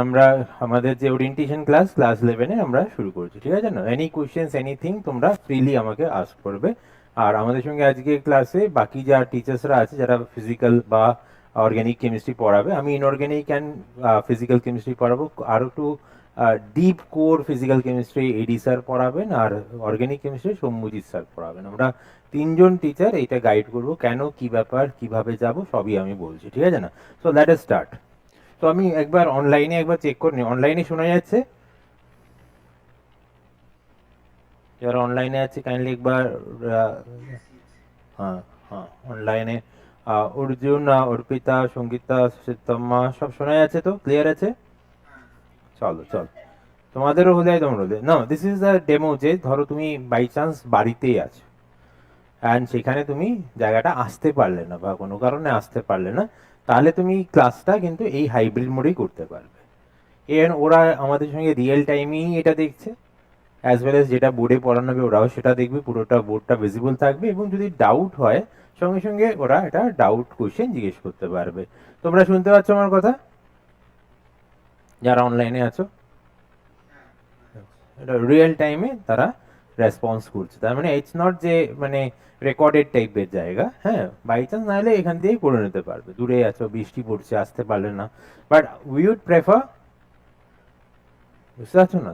আমরা আমাদের যে ওরিয়েন্টেশন ক্লাস 11-এ আমরা শুরু করছি, ঠিক আছে না? এনি কোয়েশ্চেন্স এনিথিং তোমরা ফ্রিলি আমাকে আস্ক করবে। আর আমাদের সঙ্গে আজকে ক্লাসে বাকি যা টিচার্সরা আছে যারা ফিজিক্যাল বা অর্গানিক কেমিস্ট্রি পড়াবে, আমি ইনঅর্গানিক অ্যান্ড ফিজিক্যাল কেমিস্ট্রি পড়াবো। আর একটু ডিপ কোর ফিজিক্যাল কেমিস্ট্রি এডি স্যার পড়াবেন, আর অর্গানিক কেমিস্ট্রি সৌম্যজিৎ স্যার পড়াবেন। আমরা তিনজন টিচার এটা গাইড করবো, কেন, কি ব্যাপার, কিভাবে যাব, সবই আমি বলছি, ঠিক আছে না? So let us start. তো আমি একবার অনলাইনে একবার চেক করে নিই, অনলাইনে শোনা যাচ্ছে? যারা অনলাইনে আছে কাইন্ডলি একবার হ্যাঁ, হ্যাঁ অনলাইনে অর্জুন, অর্পিতা, সঙ্গীতা, শীতম্মা সব শোনা যাচ্ছে তো? ক্লিয়ার আছে? চলো চলো, তোমাদেরও হলে তোমরা হলে না। দিস ইজ দ্য ডেমো, যে ধরো তুমি বাই চান্স বাড়িতেই আছো অ্যান্ড সেখানে তুমি জায়গাটা আসতে পারলে না বা কোনো কারণে আসতে পারলে না, তাহলে তুমি ক্লাসটা কিন্তু এই হাইব্রিড মোডেই করতে পারবে। এর ওরা আমাদের সঙ্গে রিয়েল টাইমেই এটা দেখছে, অ্যাজ ওয়েল এস যেটা বোর্ডে পড়ানো হবে ওরাও সেটা দেখবে, পুরোটা বোর্ডটা ভিজিবল থাকবে, এবং যদি ডাউট হয় সঙ্গে সঙ্গে ওরা এটা ডাউট কোশ্চেন জিজ্ঞেস করতে পারবে। তোমরা শুনতে পাচ্ছ আমার কথা, যারা অনলাইনে আছো? এটা রিয়েল টাইমে তারা রেসপন্স করছে, তার মানে ইটস নট যে মানে রেকর্ডেড টাইপের জায়গা। হ্যাঁ, বাই চান্স নাহলে এখান দিয়েই পড়ে নিতে পারবে, দূরে আছো, বৃষ্টি পড়ছে, আসতে পারলে না, বাট উই উড প্রেফার, বুঝতে পারছো না?